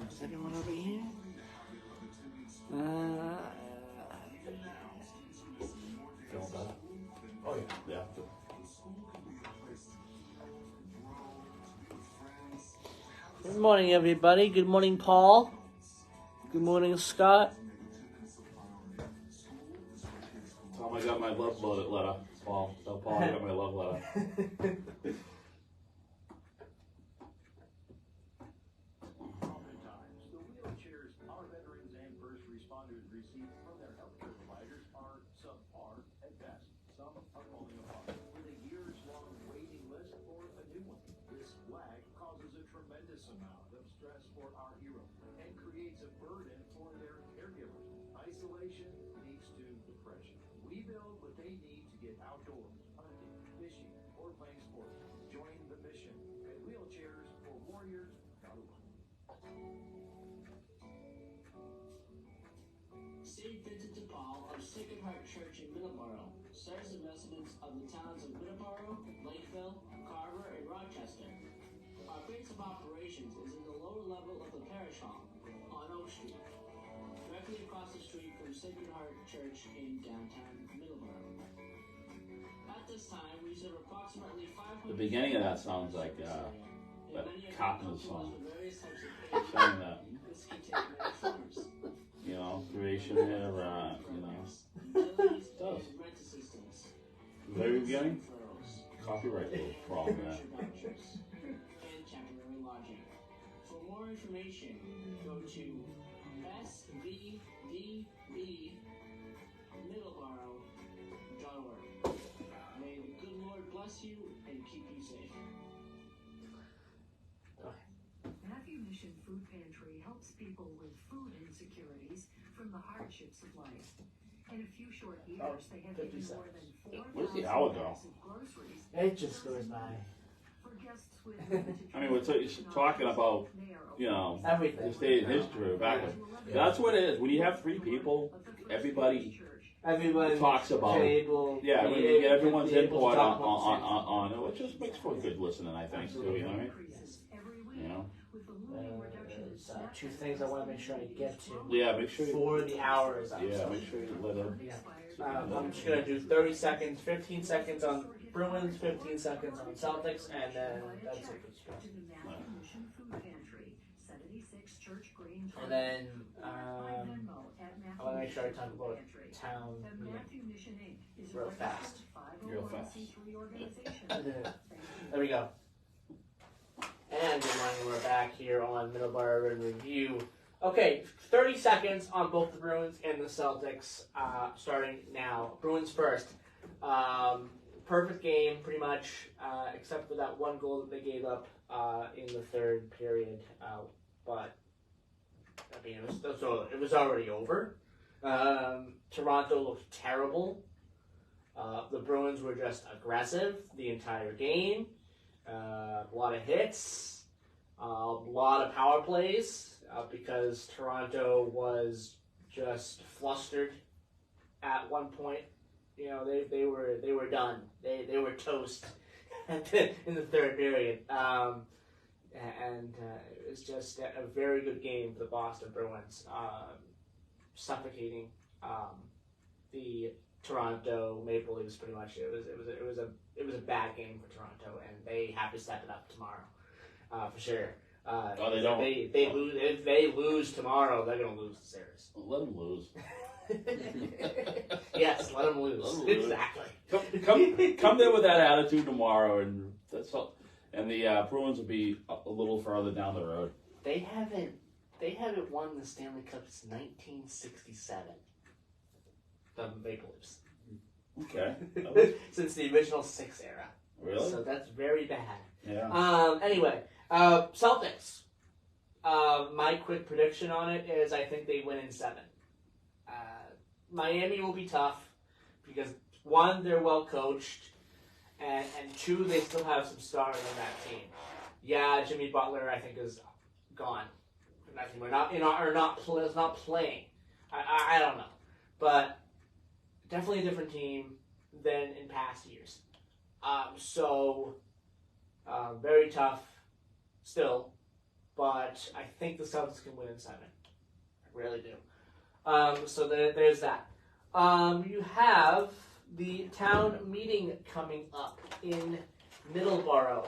Is everyone over here? Feeling better? Oh, yeah. Yeah. Good morning, everybody. Good morning, Paul. Good morning, Scott. Tell him I got my love letter, Paul. Tell Paul I got my love letter. Oftentimes, the wheelchairs our veterans and first responders receive from their healthcare providers are subpar at best. Some are falling apart with a years-long waiting list for a new one. This lag causes a tremendous amount of stress for our heroes and creates a burden for their caregivers. Isolation leads to depression. We build what they need to get outdoors, hunting, fishing, or playing sports. Join the mission at wheelchairsforwarriors.org. St. Vincent de Paul of Sacred Heart Church in Middleboro serves the residents of the towns of Middleboro, Lakeville, Carver, and Rochester. Our base of operations is in the lower level of the parish hall on Oak Street, directly across the street from Sacred Heart Church in downtown Middleboro. At this time, we serve approximately 500. The beginning of that sounds like that Carpenter song. Saying that. This can take many forms. You know, creation there, you know. Utilities It does. and rent assistance. Very beginning? Referrals. Copyright problem there. Vouchers and temporary lodging. For more information, go to svdbmiddleboro.org. May the good Lord bless you and keep you safe. Matthew Mission Food Pantry helps people with food insecurities from the hardships of life. In a few short years, they have given more than 4,000 Where's the hour go? bags of groceries. It just goes by. For guests I mean, we're talking about, you know, everything. the state of history back. That's what it is. When you have three people, everybody talks about it. Yeah, when you get everyone's input on it, it just makes for good listening, I think, too. You know what I mean? You know. Two things I want to make sure I get to. Yeah, make sure. For the hour is up. Yeah, make sure you let them. I'm just gonna do 30 seconds, 15 seconds on Bruins, 15 seconds on Celtics, and then that's it. And then I want to make sure I talk about town meeting real fast. Real fast. There we go. And good morning, we're back here on Middleboro in Review. Okay, 30 seconds on both the Bruins and the Celtics, starting now. Bruins first. Perfect game, pretty much, except for that one goal that they gave up in the third period. But, I mean, it was already over. Toronto looked terrible. The Bruins were just aggressive the entire game. A lot of hits, a lot of power plays, because Toronto was just flustered at one point. You know, they were done. They were toast in the third period. And it was just a very good game for the Boston Bruins, suffocating the Toronto Maple Leafs. Pretty much, it was a bad game for Toronto, and they have to step it up tomorrow, for sure. They don't. They lose. If they lose tomorrow, they're gonna lose the series. Let them lose. Yes, let them lose. Exactly. Come there with that attitude tomorrow, and that's all. And the Bruins will be a little further down the road. They haven't won the Stanley Cup since 1967. The Maple Leafs. Okay. Since the original '6 era. Really? So that's very bad. Yeah. Anyway, Celtics. My quick prediction on it is I think they win in 7. Miami will be tough because 1, they're well coached, and 2, they still have some stars on that team. Yeah, Jimmy Butler I think is gone. We're not playing. I don't know, but definitely a different team than in past years. Very tough still, but I think the Celtics can win in 7. I really do. So there's that. You have the town meeting coming up in Middleboro.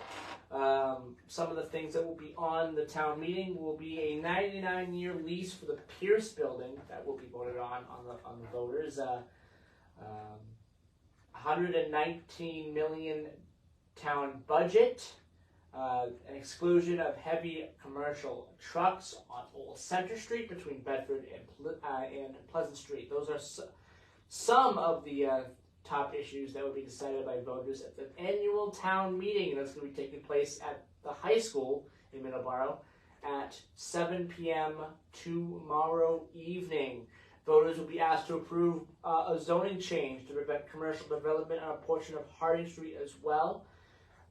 Some of the things that will be on the town meeting will be a 99-year lease for the Pierce building that will be voted on the voters. 119 million town budget. An exclusion of heavy commercial trucks on Old Center Street between Bedford and Pleasant Street. Those are some of the top issues that will be decided by voters at the annual town meeting that's going to be taking place at the high school in Middleboro at 7 p.m. tomorrow evening. Voters will be asked to approve a zoning change to prevent commercial development on a portion of Harding Street as well.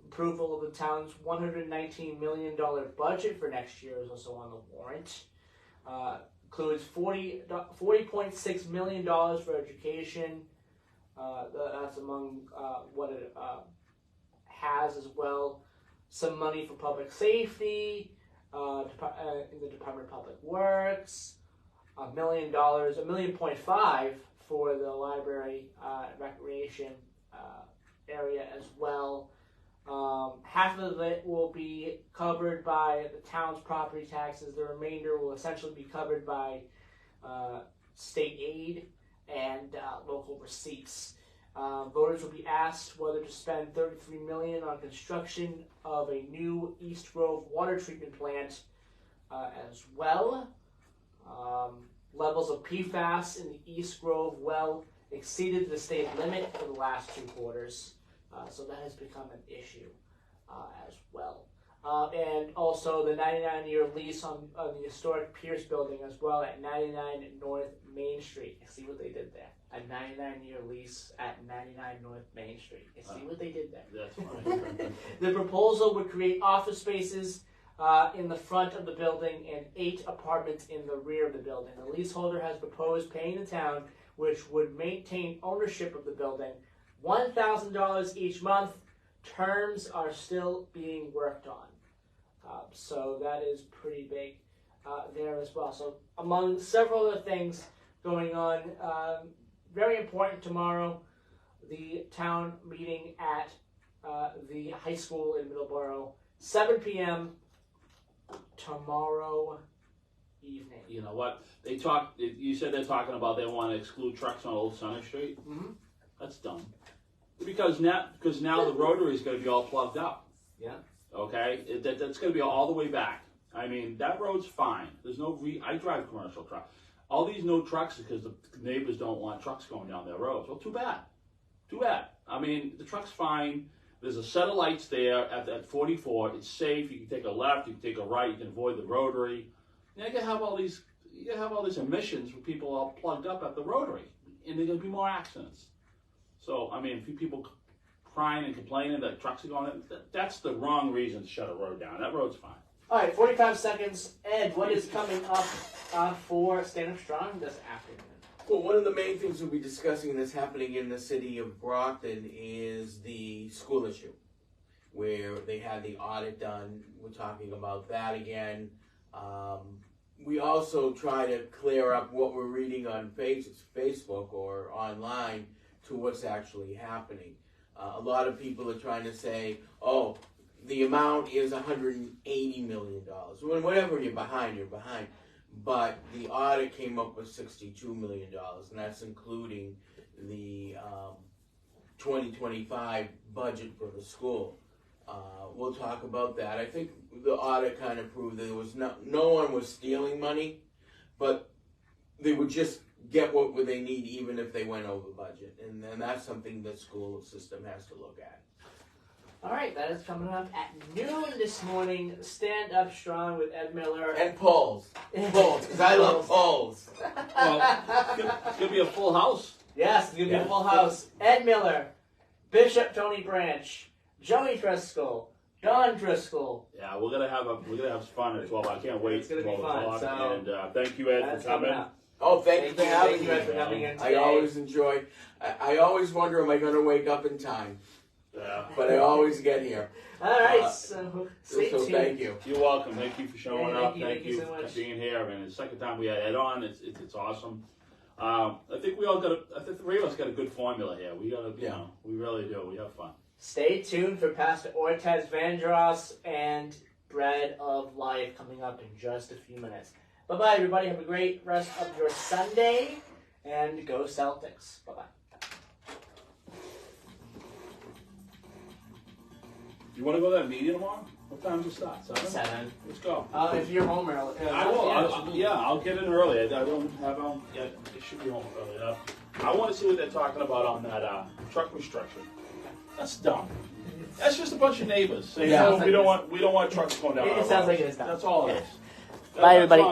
Approval of the town's $119 million budget for next year is also on the warrant. Includes $40.6 million for education. That's among what it has as well. Some money for public safety in the Department of Public Works. $1 million, $1.5 million for the library recreation area as well. Half of it will be covered by the town's property taxes. The remainder will essentially be covered by state aid and local receipts. Voters will be asked whether to spend $33 million on construction of a new East Grove water treatment plant as well. Levels of PFAS in the East Grove well exceeded the state limit for the last 2 quarters. So that has become an issue as well. and also the 99-year lease on the historic Pierce building as well at 99 North Main Street. You see what they did there? A 99-year lease at 99 North Main Street. You see what they did there? That's fine. The proposal would create office spaces in the front of the building and 8 apartments in the rear of the building. The leaseholder has proposed paying the town, which would maintain ownership of the building, $1,000 each month. Terms are still being worked on. So that is pretty big there as well. So among several other things going on, very important tomorrow, the town meeting at the high school in Middleboro, 7 p.m. tomorrow evening. You know what? They talk. You said they're talking about they want to exclude trucks on Old Center Street. Mm-hmm. That's dumb. Because now the rotary is going to be all plugged up. Yeah. Okay, that's going to be all the way back. I mean, that road's fine. There's no I drive commercial truck. All these no trucks is because the neighbors don't want trucks going down their roads. Well, too bad. Too bad. I mean, the truck's fine. There's a set of lights there at 44. It's safe. You can take a left. You can take a right. You can avoid the rotary. And you can have all these. You can have all these emissions with people all plugged up at the rotary, and there's going to be more accidents. So, I mean, if people crying and complaining that trucks are going in, that's the wrong reason to shut a road down. That road's fine. All right, 45 seconds. Ed, what is coming up for Stand Up Strong this afternoon? Well, one of the main things we'll be discussing that's happening in the city of Brockton is the school issue, where they had the audit done. We're talking about that again. We also try to clear up what we're reading on Facebook or online to what's actually happening. A lot of people are trying to say, oh, the amount is $180 million. Well, whatever you're behind, you're behind. But the audit came up with $62 million, and that's including the 2025 budget for the school. We'll talk about that. I think the audit kind of proved that there was no one was stealing money, but they would just get what they need even if they went over budget. And then that's something the school system has to look at. All right, that is coming up at noon this morning. Stand Up Strong with Ed Miller. And polls. Polls, because I love polls. Well, it's going to be a full house. Yes, it's going to be a full house. Ed Miller, Bishop Tony Branch, Joey Driscoll, Don Driscoll. Yeah, we're gonna have fun at 12. I can't wait. It's gonna be fun. So, and thank you, Ed, for coming. Oh, thank you for having me. Ed, for coming in today. I always enjoy. I always wonder, am I going to wake up in time? Yeah. But I always get here. All right, so stay tuned. Thank you. You're welcome. Thank you for showing up. Thank you so much for being here. And it's the second time we had Ed on. It's awesome. I think we all got. I think the three of us got a good formula here. We got to, you know, we really do. We have fun. Stay tuned for Pastor Ortez Vandross and Bread of Life coming up in just a few minutes. Bye-bye, everybody. Have a great rest of your Sunday, and go Celtics. Bye-bye. You want to go to that meeting tomorrow? What time does it start? 7. Let's go. If you're home early. I will. I'll get in early. I don't have on. Yeah, it should be home early enough. I want to see what they're talking about on that truck restriction. That's dumb. That's just a bunch of neighbors saying, "No, we don't want trucks going down." It sounds like it is dumb. That's all it is. Bye, everybody.